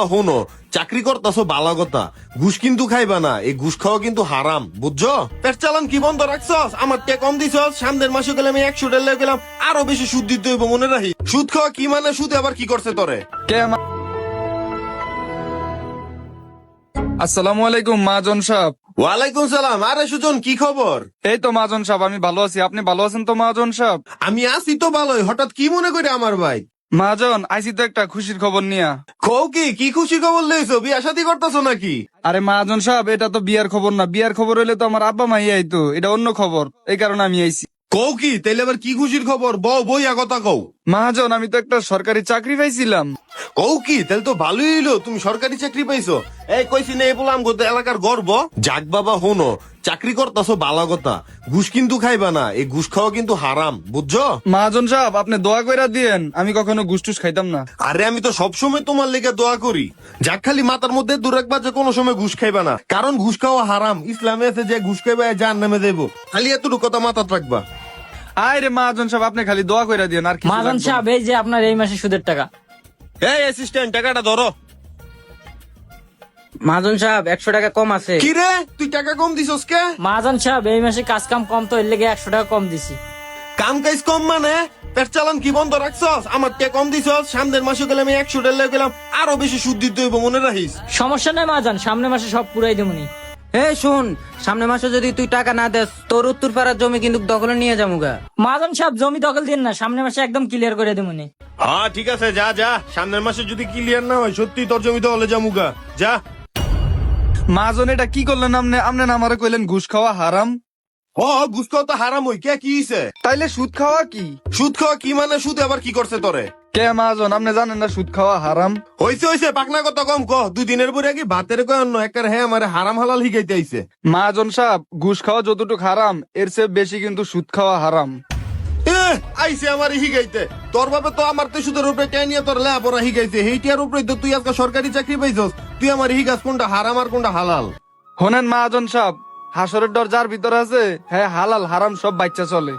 শোনো, চাকরি করতেছো ভালো কথা, ঘুষ কিন্তু খাইবা না। এই ঘুষ খাওয়া কিন্তু হারাম, বুঝছো? পেট চালান কি বন্ধ রাখছস? আমার কে কম দিছস? সামনের মাসে গেলে আমি 100 টাকা গেলাম, আরো বেশি সুদ দিতে হইব, মনে রাখি। সুদ খাওয়া কি মানে? সুদ আবার কি করছে তোরে? আসসালামু আলাইকুম মাজন সাহেব। ওয়ালাইকুম সালাম। আরে সুজন, কি খবর? এই তো মাজন সাহেব, আমি ভালো আছি। আপনি ভালো আছেন তো মাজন সাহেব? আমি আছি তো ভালোই। হঠাৎ কি মনে করে আমার ভাই? মাজন, আইসি তো একটা খুশির খবর নিয়া। কও কি খুশি খবর লইছো? বিয়া শাদী করতেছো নাকি? আরে মাজন সাহেব, এটা তো বিয়ার খবর না। বিয়ার খবর হইলে তো আমার আব্বা মাই আইতো, এটা অন্য খবর, এই কারণে আমি আইছি। কও কি? তাইলে আবার কি খুশির খবর? বইয়া কথা কও। মাজন, আমি তো একটা সরকারি চাকরি পাইছিলাম। কও কি? তাহলে তো ভালোই হইলো, তুমি সরকারি চাকরি পাইছো। এই কইছি না, এই বললাম গো, এলাকার গর্ব। যাক বাবা, হনো, চাকরি করতেছো ভালো কথা, ঘুষ কিন্তু খাইবা না। এই ঘুষ খাওয়া কিন্তু হারাম, বুঝছো? মাজন সাহেব, আপনি দোয়া কইরা দিয়েন, আমি কখনো ঘুষ টুস খাইতাম না। আরে আমি তো সবসময় তোমার লেগে দোয়া করি। যাক, খালি মাথার মধ্যে দূর রাখবা যে কোনো সময় ঘুষ খাইবা না, কারণ ঘুষ খাওয়া হারাম। ইসলামে আছে যে ঘুষ খাইবা জাহান্নামে দেবো। খালি এতটুকু কথা মাথায় রাখবা। আরে মাজন সাহেব, আপনি খালি দোয়া কইরা দিয়েন, আর কি মাজন সাহেব, এই যে আপনার এই মাসে সুদের টাকা। এই অ্যাসিস্ট্যান্ট, টাকাটা ধরো। মাজন সাহেব 100 টাকা কম আছে। কি রে, তুই টাকা কম দিছস কে? মাজন সাহেব, এই মাসে কাজ কাম কম, তো এর লেগে 100 টাকা কম দিছি। কাম কাজ কম মানে? পেট চালান কি বন্ধ রাখছস? আমার কে কম দিছস? সামনের মাসে গেলে আমি 100 টাকা গেলাম, আরো বেশি সুদ দিতে হইব, মনে রাখিস। সমস্যা নাই মাজন, সামনের মাসে সব পুরাই দেবনি। এই শুন, সামনের মাসে যদি তুই টাকা না দেস, তোর উত্তর পাড়ার জমি কিন্তু দখলে নিয়ে যামুগা। মাজন সাহেব, জমি দখল দিন না, সামনের মাসে একদম ক্লিয়ার করে দেবনি। হ্যাঁ ঠিক আছে, যা যা। সামনের মাসে যদি ক্লিয়ার না হয়, সত্যি তোর জমিতে হলে যামুগা, যা। মাজন, এটা কি করলেন আপনি? আপনি না আমারে কইলেন ঘুষ খাওয়া হারাম? ও, ঘুষ খাওয়া তো হারাম হই, কে কি হইছে? তাইলে সুদ খাওয়া কি? সুদ খাওয়া কি মানে? সুদ আবার কি করছে তোরে? কে মাজন, আপনি জানেন না সুদ খাওয়া হারাম? হইছে পাকনা কথা কম ক। 2 দিনের পরে কি ভাতের কয় অন্য একার? হ্যাঁ, আমারে হারাম হালাল হিগাইতে আইছে। মাজন সাহেব, ঘুষ খাওয়া যতটুকু হারাম, এর চেয়ে বেশি কিন্তু সুদ খাওয়া হারাম। আইছে আমার হিগাইতে। তোর বাবা তো আমার তো সুদের উপরে টাইনিয়া তোর লেপরা হিগাইছে, হেইটার উপরে তো তুই আজকে সরকারি চাকরি পাইছস। তুই আমার হিগাস কোনটা হারাম আর কোনটা হালাল? শোনেন মাজন সাহেব, হাসরের ডর যার ভিতর আছে, হ্যাঁ হালাল হারাম সব বাচ্চা চলে।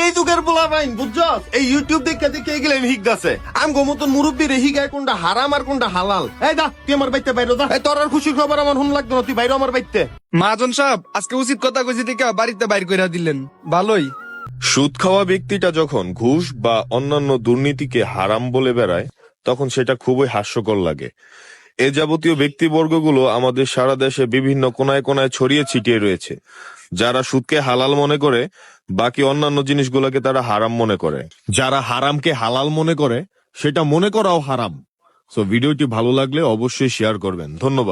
এই যুগের পোলা বাইন, বুঝছস? এই ইউটিউব দেখে এগুলো হিগাছে। আম মতন মুরব্বীর হিগায় কোনটা হারাম আর কোনটা হালাল। এই দা, তুই আমার বাইতে বাইরে দা। তোর আর খুশির খবর আমার শুন লাগতো না, তুই বাইরে আমার বাইতে। মাজন সাহেব, আজকে উচিত কথা কইছি থেকে বাড়িতে বাইর কইরা দিলেন, ভালোই। সুদ খাওয়া ব্যক্তিটা যখন ঘুষ বা অন্যান্য দুর্নীতিকে হারাম বলে বেড়ায়, তখন সেটা খুবই হাস্যকর লাগে। এ যাবতীয় ব্যক্তিবর্গগুলো আমাদের সারা দেশে বিভিন্ন কোনায় কোনায় ছড়িয়ে ছিটিয়ে রয়েছে। যারা সুদকে হালাল মনে করে, বাকি অন্যান্য জিনিসগুলোকে তারা হারাম মনে করে। যারা হারামকে হালাল মনে করে, সেটা মনে করাও হারাম। সো ভিডিওটি ভালো লাগলে অবশ্যই শেয়ার করবেন। ধন্যবাদ।